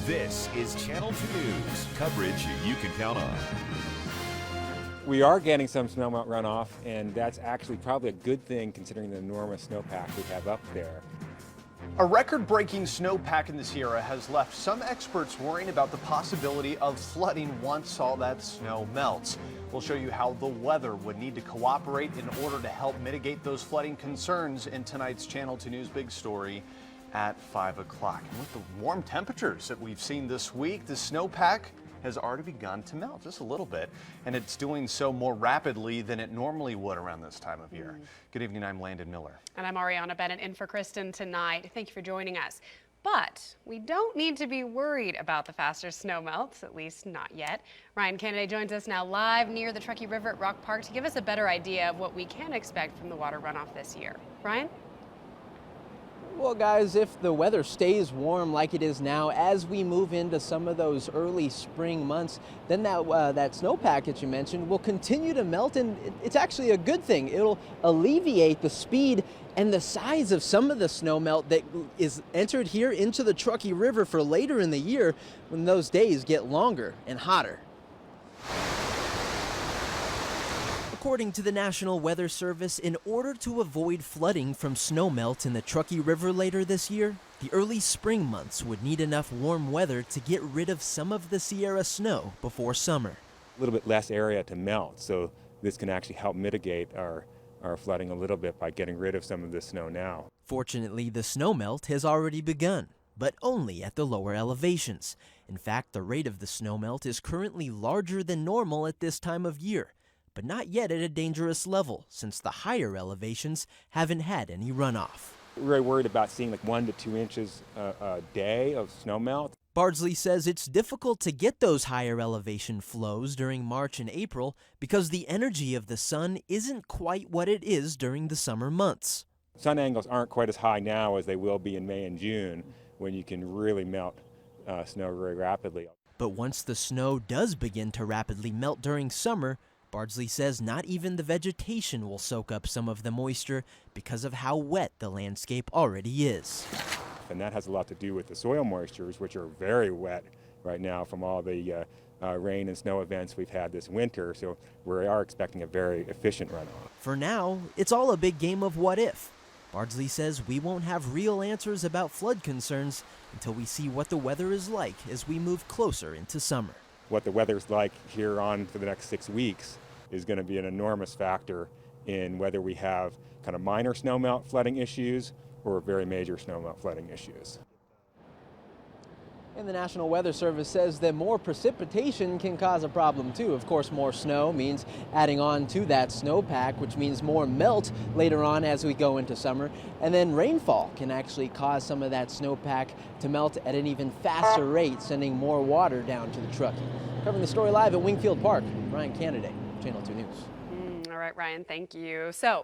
This is Channel 2 News, coverage you can count on. We are getting some snowmelt runoff, and that's actually probably a good thing considering the enormous snowpack we have up there. A record-breaking snowpack in the Sierra has left some experts worrying about the possibility of flooding once all that snow melts. We'll show you how the weather would need to cooperate in order to help mitigate those flooding concerns in tonight's Channel 2 News Big Story at 5 o'clock. And with the warm temperatures that we've seen this week, the snowpack has already begun to melt just a little bit, and it's doing so more rapidly than it normally would around this time of year. Good evening, I'm Landon Miller. And I'm Ariana Bennett in for Kristen tonight. Thank you for joining us. But we don't need to be worried about the faster snow melts, at least not yet. Ryan Kennedy joins us now live near the Truckee River at Rock Park to give us a better idea of what we can expect from the water runoff this year. Ryan? Well, guys, if the weather stays warm like it is now, as we move into some of those early spring months, then that snowpack that you mentioned will continue to melt, and it's actually a good thing. It'll alleviate the speed and the size of some of the snow melt that is entered here into the Truckee River for later in the year when those days get longer and hotter. According to the National Weather Service, in order to avoid flooding from snowmelt in the Truckee River later this year, the early spring months would need enough warm weather to get rid of some of the Sierra snow before summer. A little bit less area to melt, so this can actually help mitigate our flooding a little bit by getting rid of some of the snow now. Fortunately, the snowmelt has already begun, but only at the lower elevations. In fact, the rate of the snowmelt is currently larger than normal at this time of year, but not yet at a dangerous level since the higher elevations haven't had any runoff. We're very worried about seeing like 1 to 2 inches a day of snowmelt. Bardsley says it's difficult to get those higher elevation flows during March and April because the energy of the sun isn't quite what it is during the summer months. Sun angles aren't quite as high now as they will be in May and June when you can really melt snow very rapidly. But once the snow does begin to rapidly melt during summer, Bardsley says not even the vegetation will soak up some of the moisture because of how wet the landscape already is. And that has a lot to do with the soil moistures, which are very wet right now from all the rain and snow events we've had this winter, so we are expecting a very efficient runoff. For now, it's all a big game of what if. Bardsley says we won't have real answers about flood concerns until we see what the weather is like as we move closer into summer. What the weather's like here on for the next 6 weeks is going to be an enormous factor in whether we have kind of minor snowmelt flooding issues or very major snowmelt flooding issues. And the National Weather Service says that more precipitation can cause a problem too. Of course, more snow means adding on to that snowpack, which means more melt later on as we go into summer. And then rainfall can actually cause some of that snowpack to melt at an even faster rate, sending more water down to the Truckee. Covering the story live at Wingfield Park, Ryan Kennedy, Channel 2 News. All right, Ryan, thank you. So